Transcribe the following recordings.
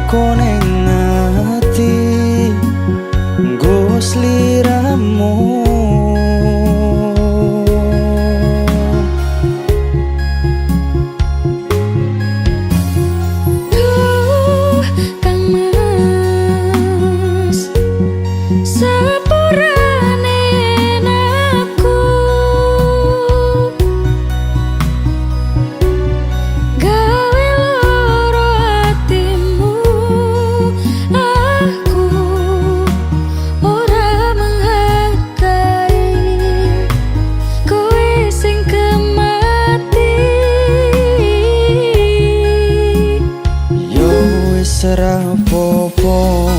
koneng ati nggo sliramu. Serapopo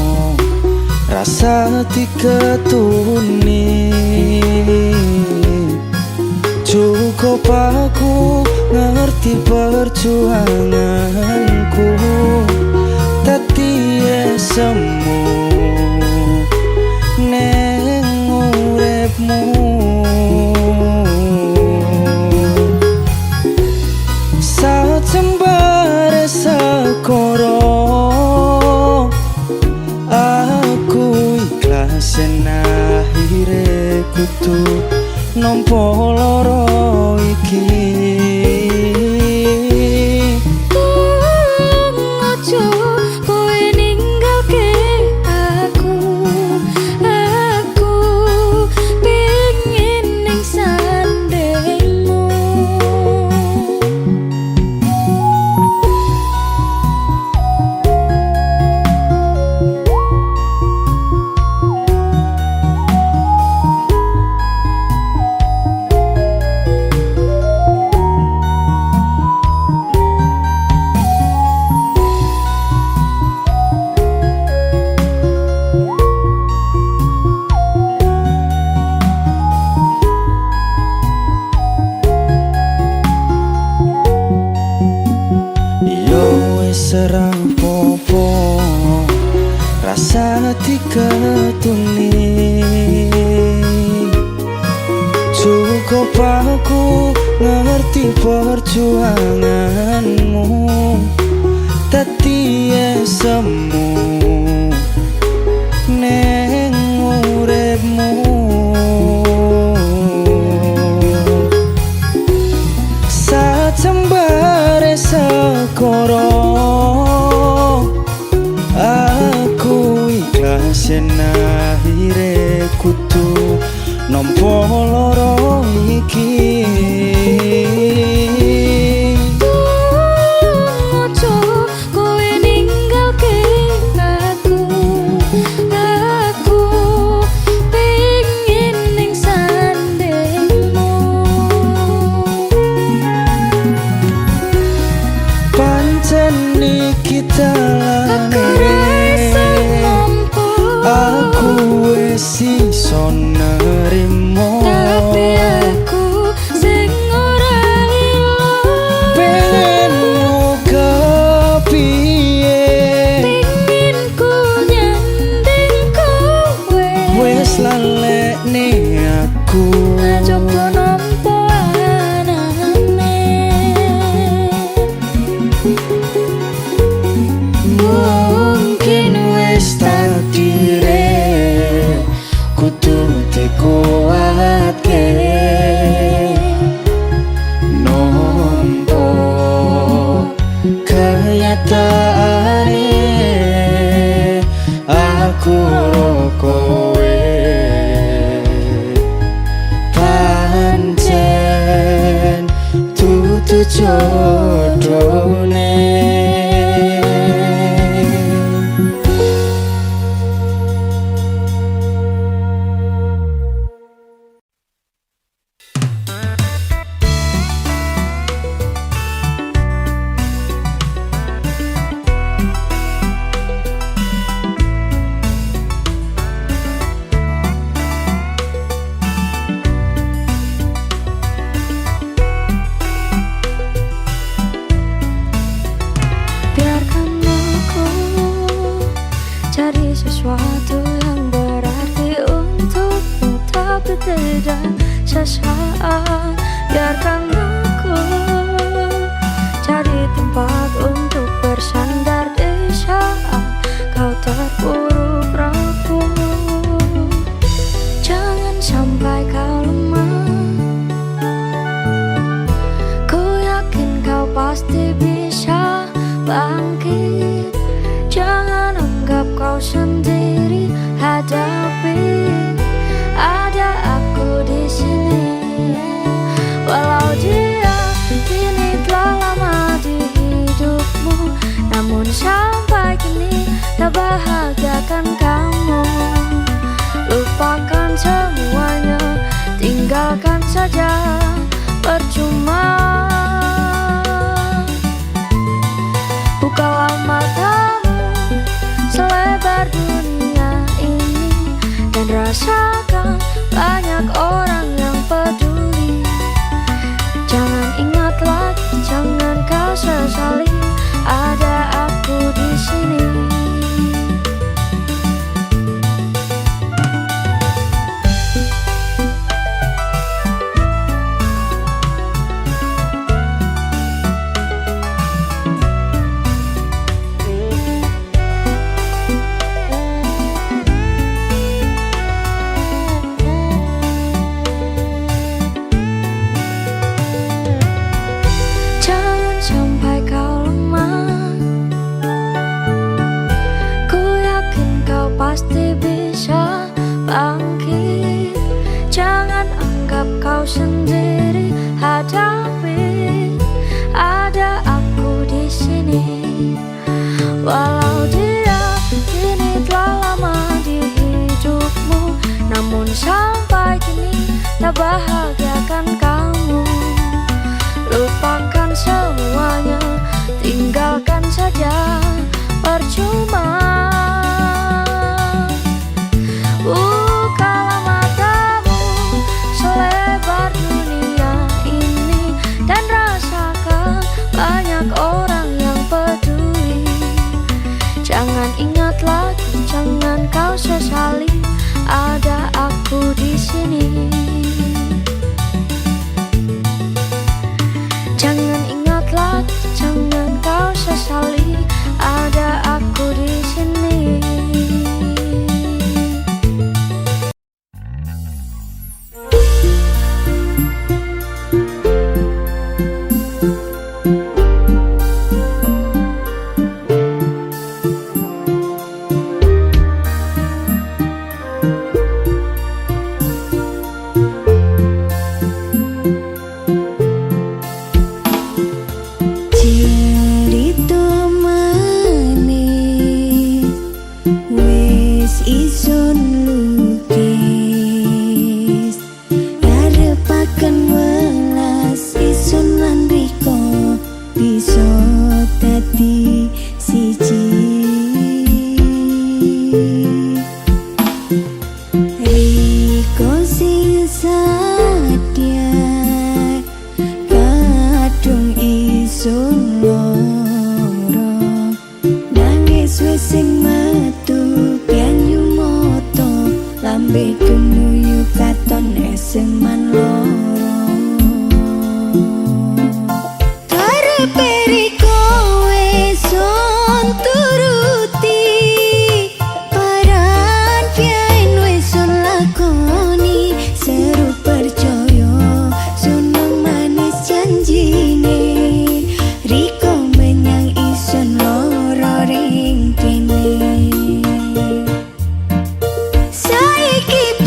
rasa diketuni, cukup aku ngerti perjuanganku, tadi semu neng uripmu. Sajembare sekoro akhire kudu nampa lara iki. Aja kowe ninggalke aku pengen ning sandengmu. Serapopo rasa diketuni, cukup aku ngerti perjuanganmu, tadi semu neng uripmu. Sajembare sekoro yen akhire kudu nampa lara iki. Aja kowe ninggalke aku pengen ning sandengmu. Pancen iki dalane aku wis iso nerimo, tapi aku sing ora ilo. Pengen muga piye, pengen ku nyanding kowe. Wis lalekne aku coba nampa anane. Mungkin wis takdire kudu dikuatke, nompo kenyataane aku ro kowe pancen dudu jodone. pasti bisa bangkit. Jangan anggap kau sendiri, hadapi. Ada aku di sini. Walau dia kini telah lama di hidupmu, namun sampai kini tak bahagiakan kamu. Lupakan semuanya, tinggalkan saja, percuma. Bukalah matamu selebar dunia ini dan rasakan banyak orang yang peduli. Jangan ingat lagi, jangan kau sesali, ada aku di sini. Sampai kau lemah, ku yakin kau pasti bisa bangkit. Jangan anggap kau sendiri, hadapi. Ada aku di sini. Walau dia kini telah lama di hidupmu, namun sampai kini tak bahagiakan kamu. Lupakan semuanya, tinggalkan saja, percuma. Bukalah matamu selebar dunia ini dan rasakan banyak orang yang peduli. Jangan ingat lagi, jangan kau sesali, ada aku di sini. Jangan ingat lagi, jangan kau sesali, ada aku di sini. Isun lukis ngarepaken welas, isun lan riko bisa dadi siji. Riko sing sadya kadung isun loro, nangis wis sing metu lambe kemuyu katon eseman loro. Karepe riko weson turuti, paran pian weson lakoni, seru percaya sunung manis janjine. Riko menyang ison loro ring kene. Keep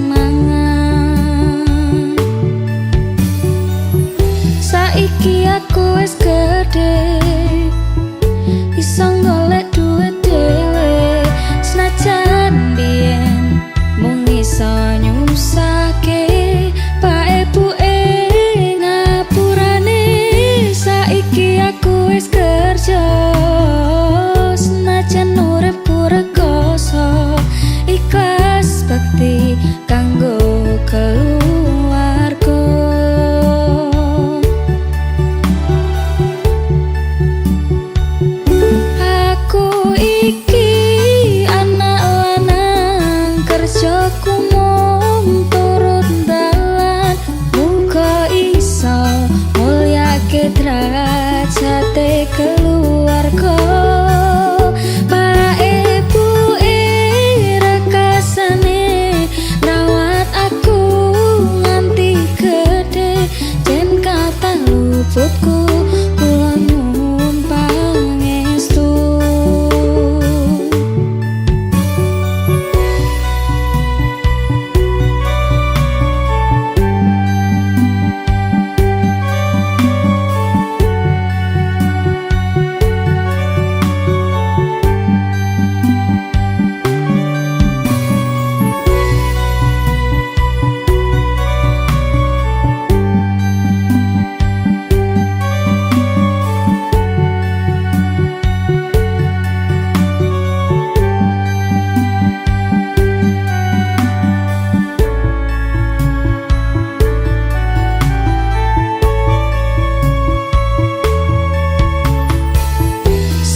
mangan. Saiki aku wis gedhe, iso golek duit dhewe. Senajan biyen mung iso nyusahke pak ebuke ngapurane. Saiki aku wis kerja, senajan uripku rekoso, ikhlas bakti kanggo keluarga. Aku iki anak lanang, kerjaku mung turut dalan. Muga iso mulyake derajate keluarga. Pak ebuke rekasane ngrawat aku nganti gedhe. Jen kata luputku kula nyuwun pangestu.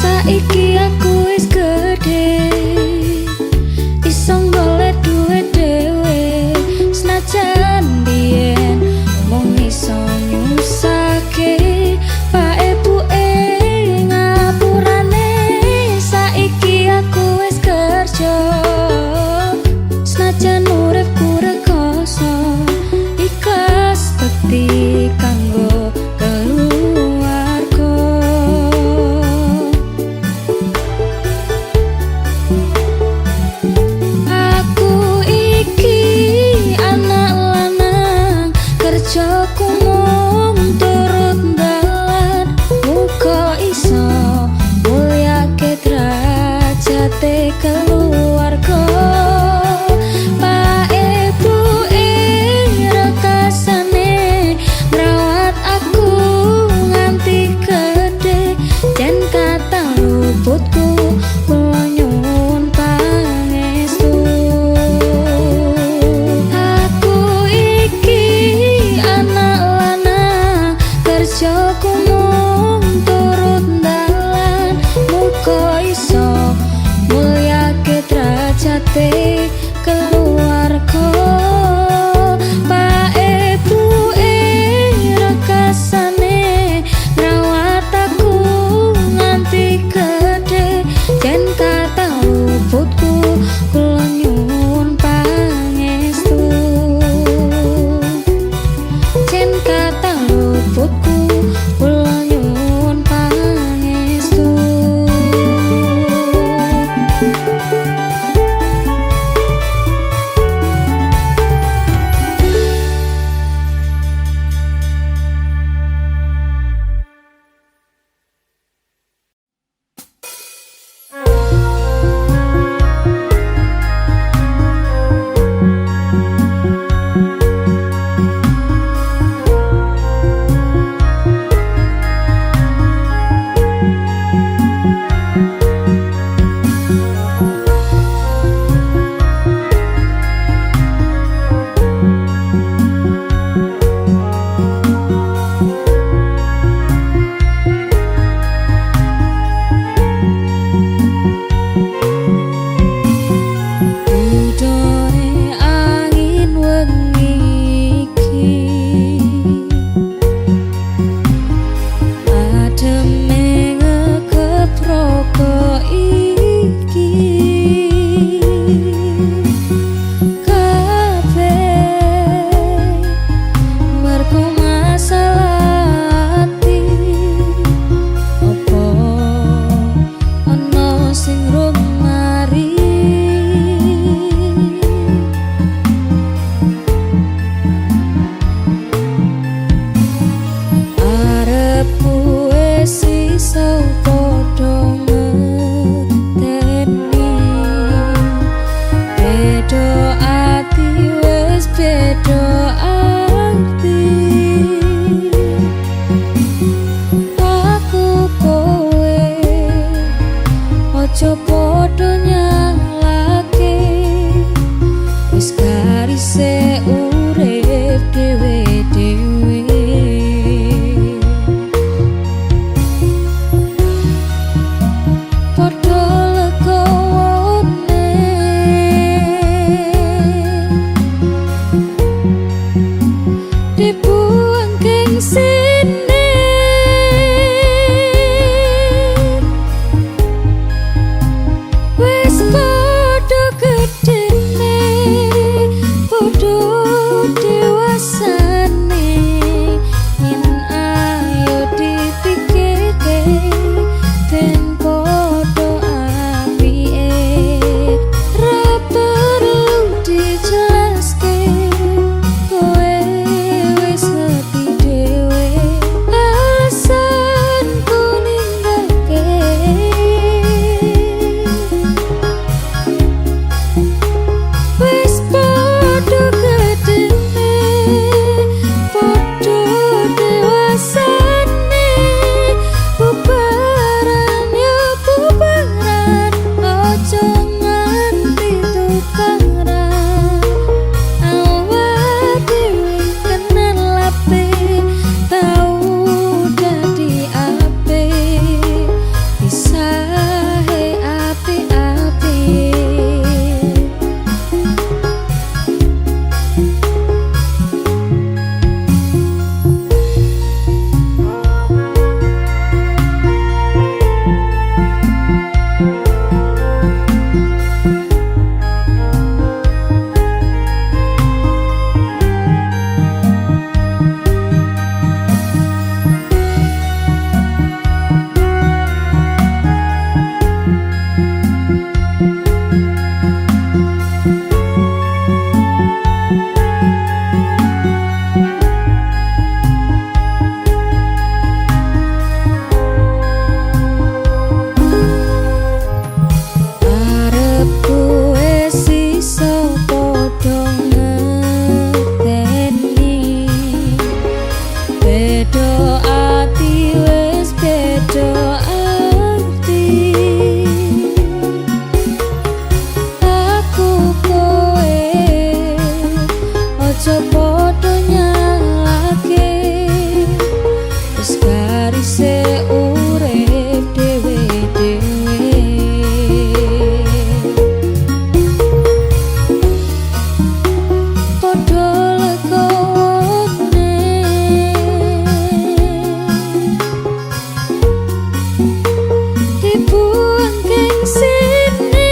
Saiki aku wis gedhe, iso golek duit dhewe. Senajan biyen mung iso nyusahke pak ebuke ngapurane. Saiki aku wis kerja, senajan uripku rekoso, ikhlas bakti kanggo keluarga. Aku iki anak lanang, Arepku wis iso padha ngerteni, beda ati wis beda arti. Aku kowe aja padha nyalahke, wis garise urip dhewe-dhewe. Padha legowo dibuang keng sini,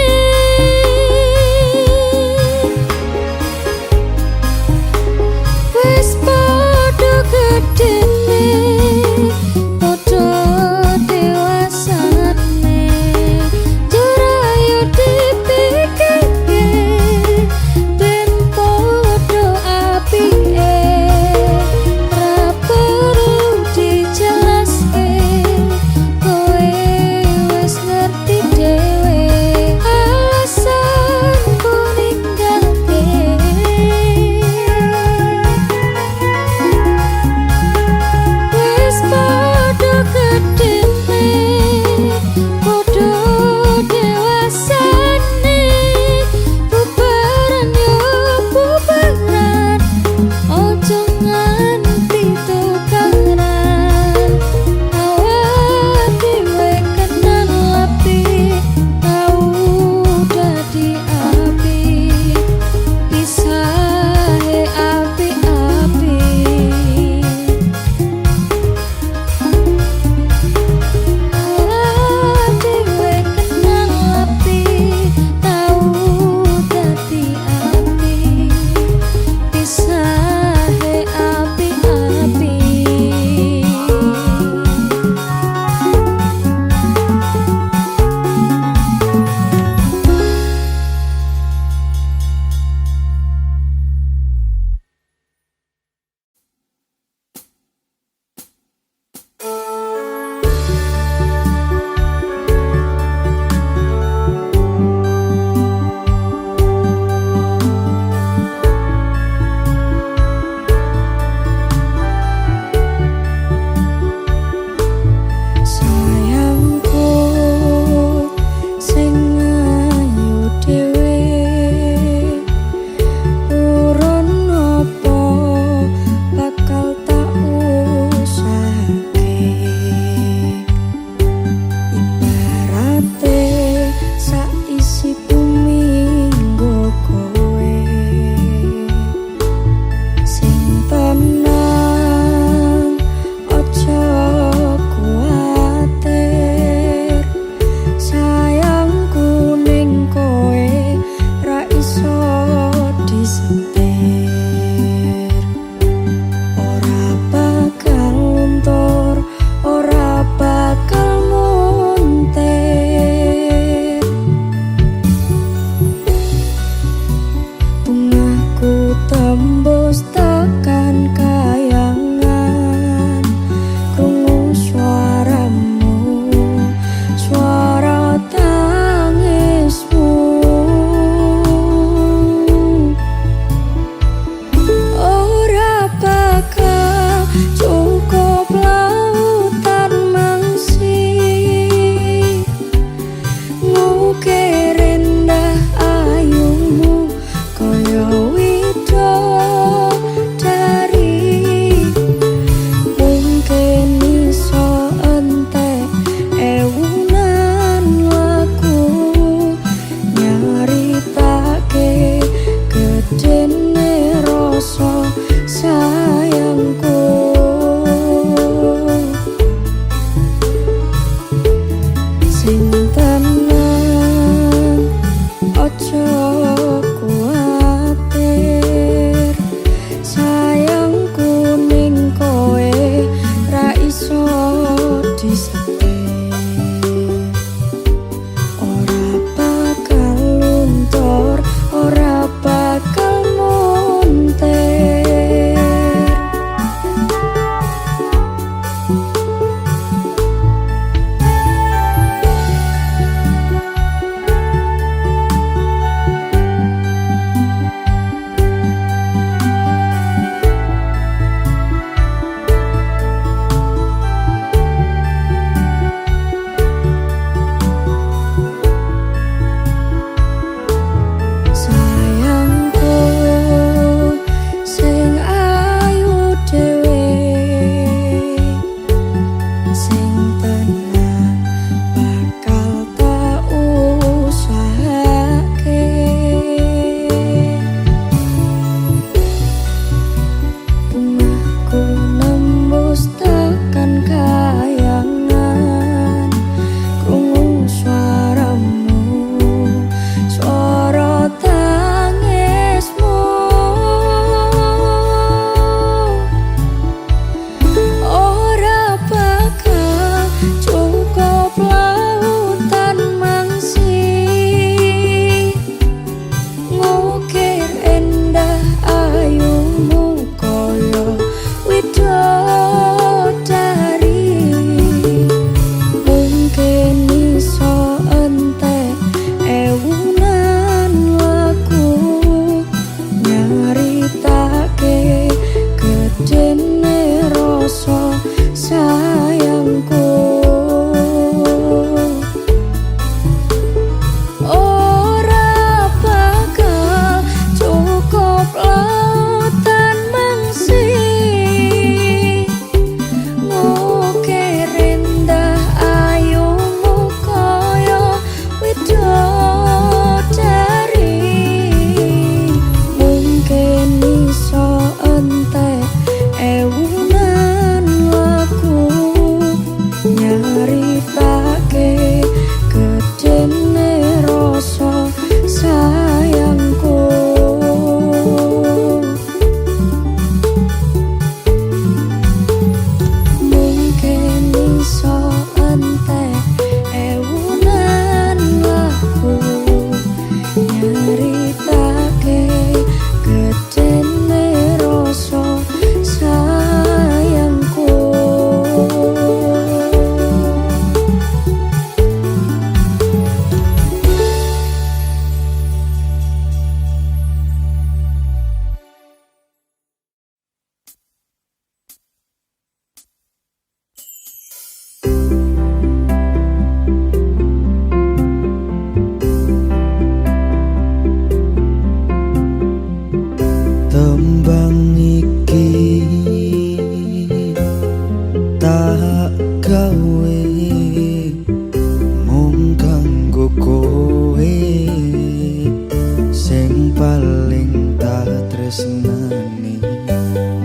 tresnani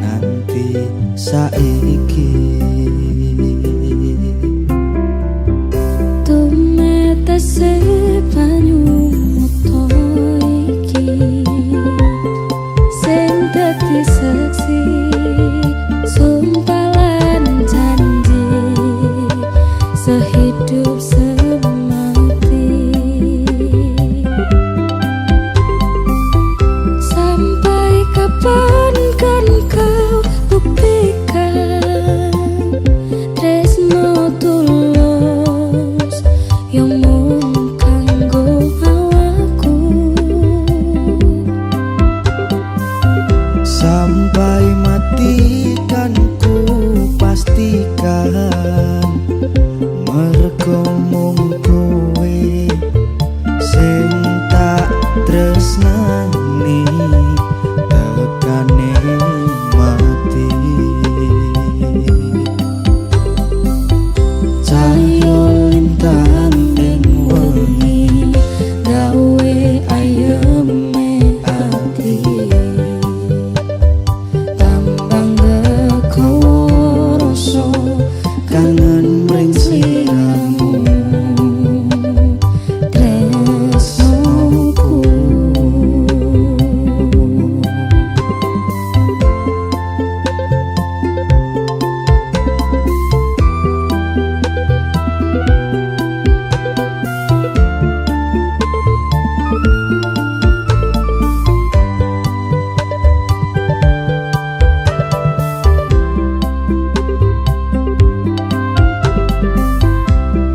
nganti saiki. Tumetese banyu muto iki sing dadi saksi sumpah lan janji sehidup semati. Sampai kapan kan kau buktikan tresno tulus yang mung kanggo awakku. Sampai mati kan ku pastikan mergo mung kowe sing tak tresnani tekane mati. Cahyo lintang ing wengi gawe ayeme ati, tambang gekowo rasa kangen mring sliramu tresnoku.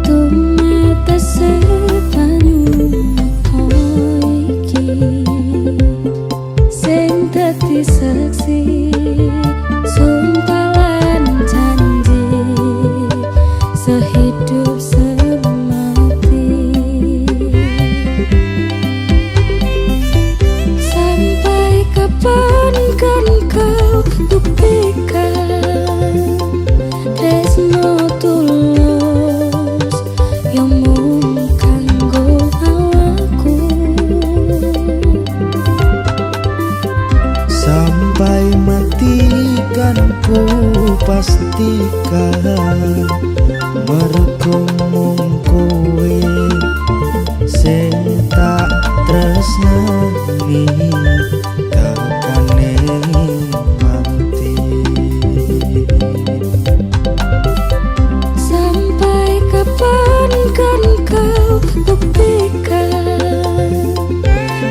Tumetese banyu muto iki sing dadi saksi sumpah lan janji sehidup semati. Sampai kapan kan kau buktikan tresno tulus yang mung kanggo awakku. Sampai mati kan ku pastikan mergo mung kowe sing tak tresnani tekane mati. Sampai kapan kan kau buktikan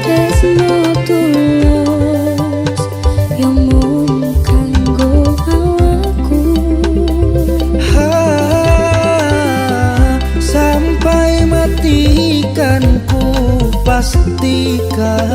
tresno tulus yang mung kanggo awakku. Sampai mati kan ku pastikan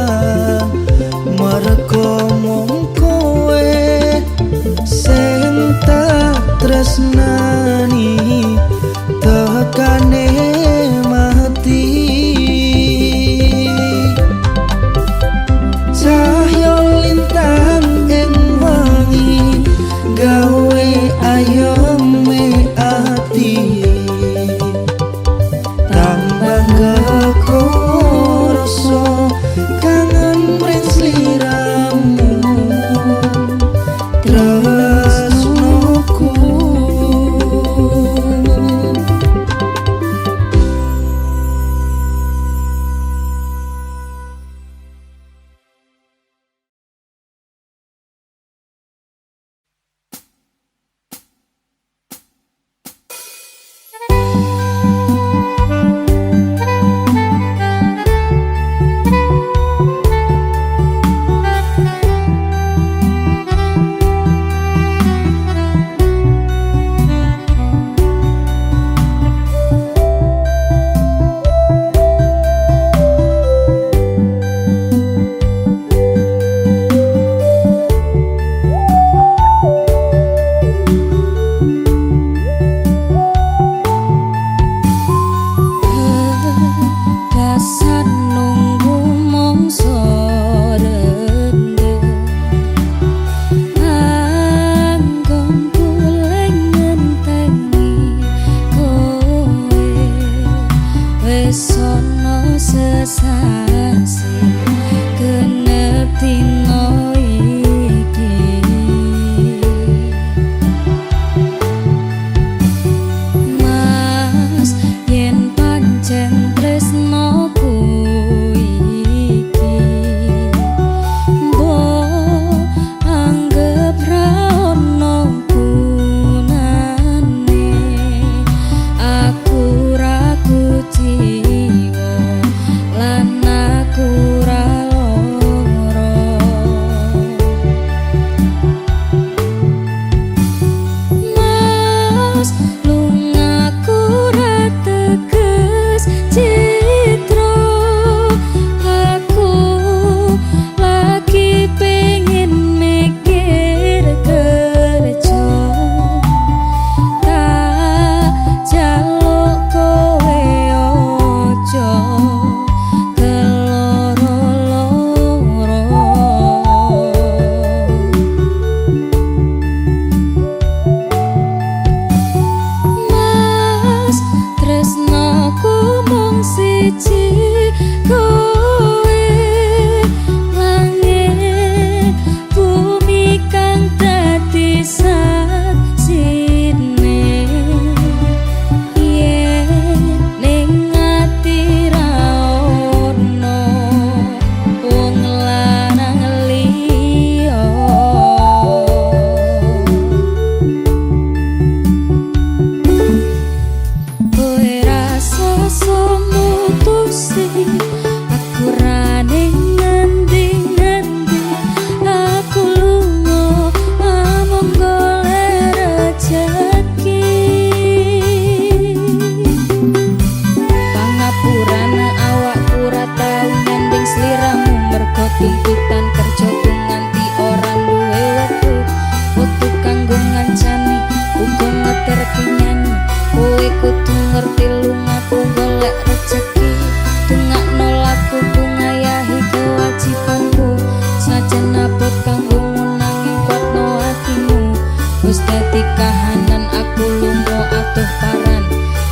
Wis dadi kahanan aku lunga atuh paran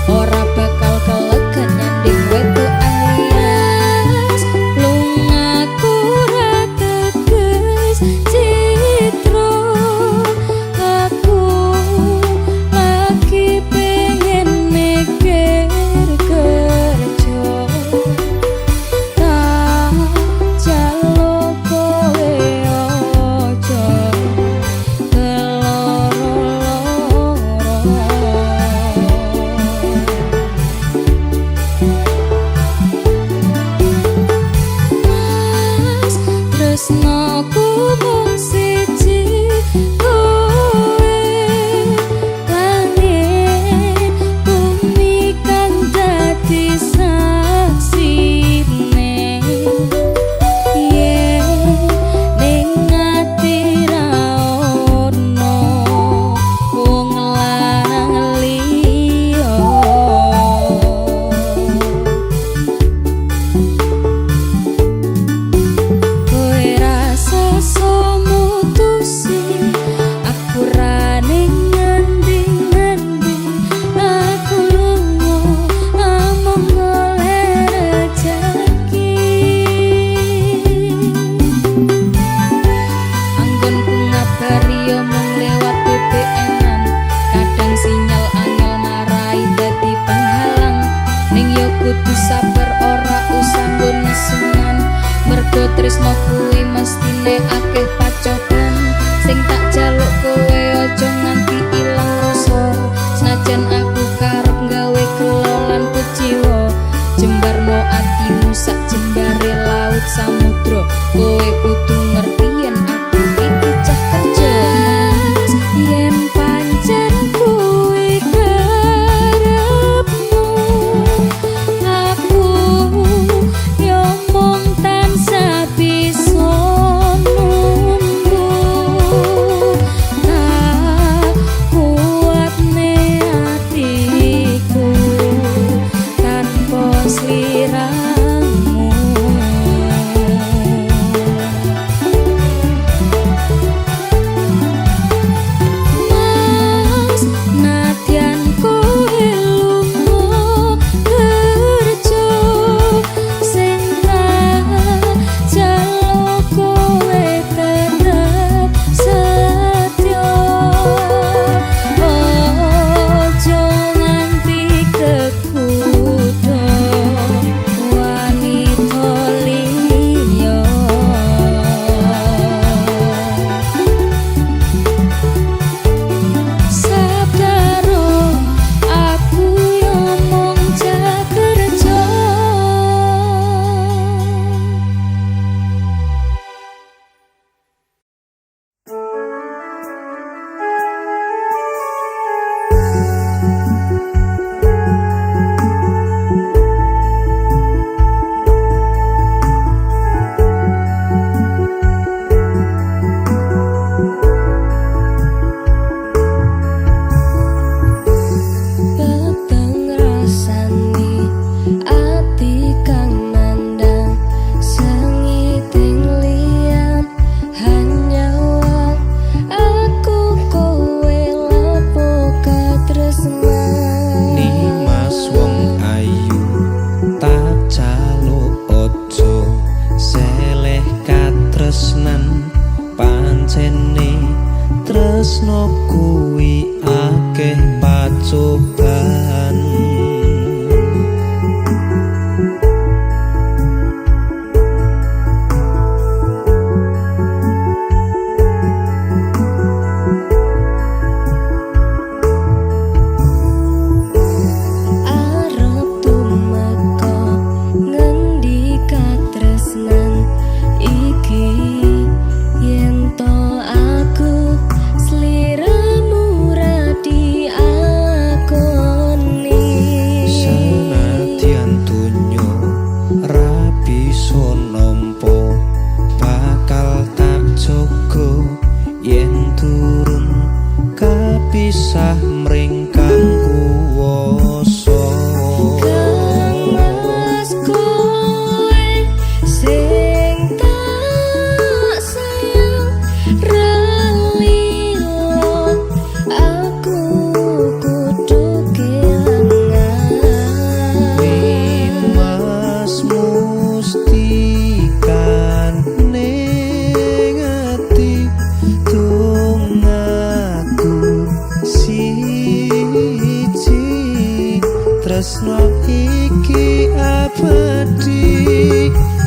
ora bakal kelegan nyanding wetu alias lungaku ra teges citra aku lagi pengen mikir kerja tak jaluk kowe ojo Mas, tresnoku mung siji kowe langit bumi kang dadi saksine yen ning ati ra ono wong lanang liya kowe rasa mutusi aku ra ning ngendi-ngendi aku lunga amung oleh rejeki anggonku ngabari yo mung lewat BBM-an kadang sinyal angel marai dadi penghalang ning yo kudu sabar ora usah nggo nesungan mergo tresno kuwi mestine akeh pacoban sing tak jaluk kowe aja nganti ilang rasa senajan aku karep gawe kelolan kuciwa jembarno atimu sak jembare laut samudra kowe kudu ngerti yen aku iki cah kerja yen pancen kuwi karepmu aku yo mung tansah bisa nunggu tak kuatne atiku tanpa sliramu Mas, nadyan kowe lunga kerja sing tak jaluk kowe tetep setya ojo nganti kekudo wanita liya sabdaro aku yo mung cah kerja peteng rasani ati kang nandang sengiting liyan hanya wong aku kowe lepo katresnan Nimas wong ayu tak jaluk ojo seleh katresnan pancene tresno kuwi akeh pacoban arep tumeka ngendi katresnan iki yen to aku sliramu ra diakoni senadyan dunyo ra bisa nampa bakal tak jaga yen turun kapisah mring kang kuwasa Mas kowe sing tak sayang ra lilo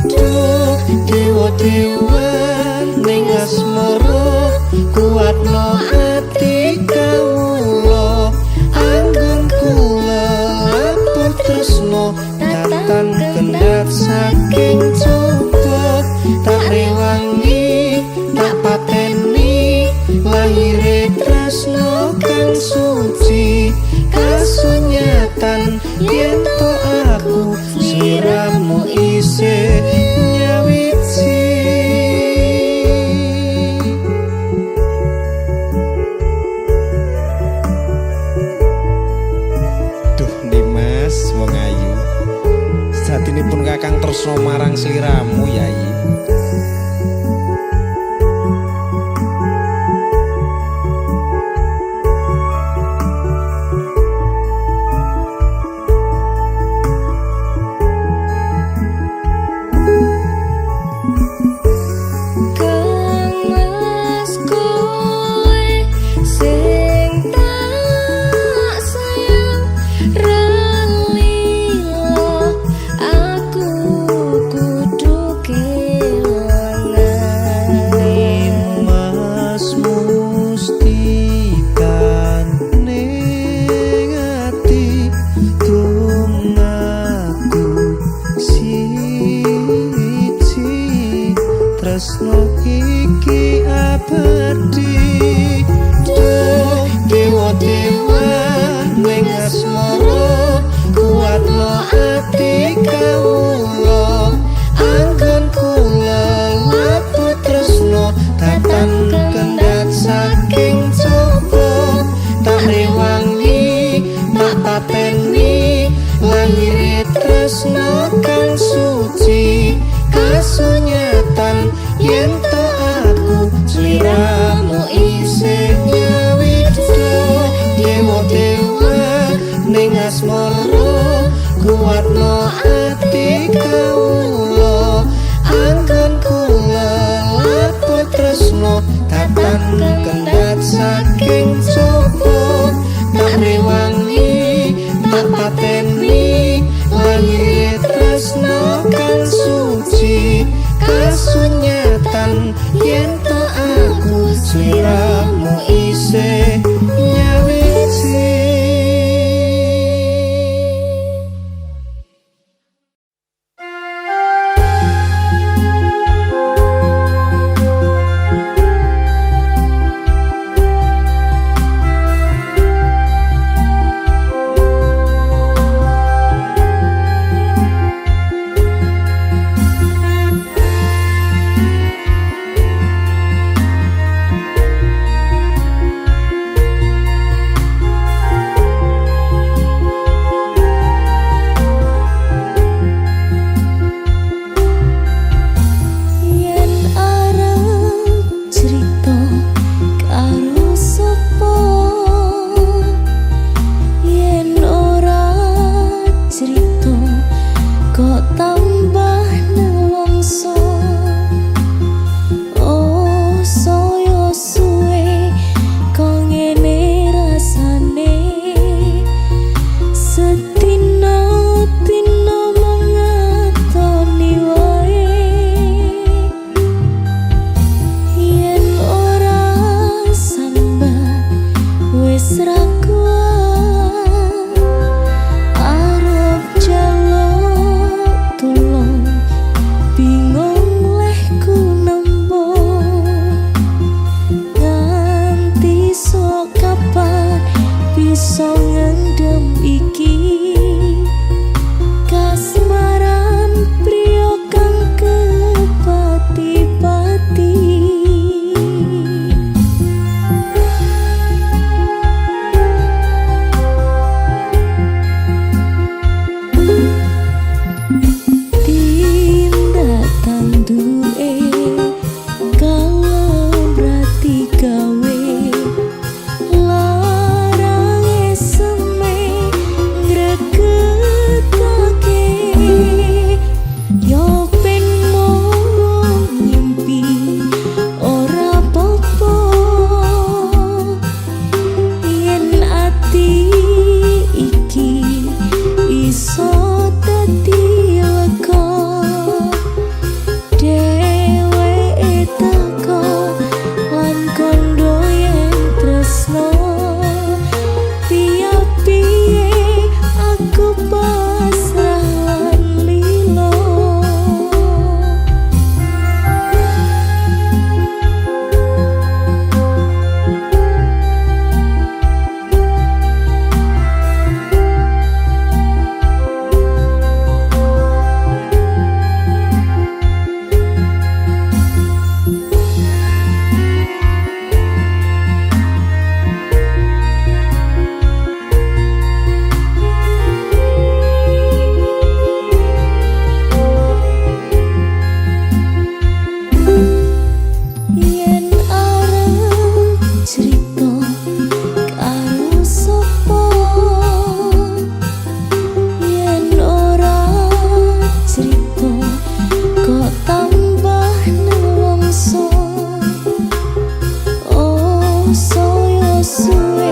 Duh dewa-dewa ning asmara kuatno ati kawula anggon kula laput tresno datang kendhat saking coba tak rewangi tak pateni lahire tresno kang suci kasunyatan yen to aku sliramu isih nyawiji. Duh Dimas wong ayu satinipun kakang tresno marang sliramu Yayi. Kemas kowe sing tak sayang ralilo aku kudu kelangan Mas mustikan ning ati tungaku siji tresno iki abadi. Duh dewa-dewa ning asmara kuatno ati kawula anggon kula laput tresno datang kendhat saking coba tak rewangi tak pateni lahire tresno kang suci kasunyatan yen to aku sliramu isih nyawida. Dewa-dewa ning asmara kuatno ati kawula anggon kula laput tresno datang kendhat saking coba tak rewangi tak pateni lahire tresno kang suci kasunyatan yen to aku sliramu isih nyawiji. gawe larange soyo suwe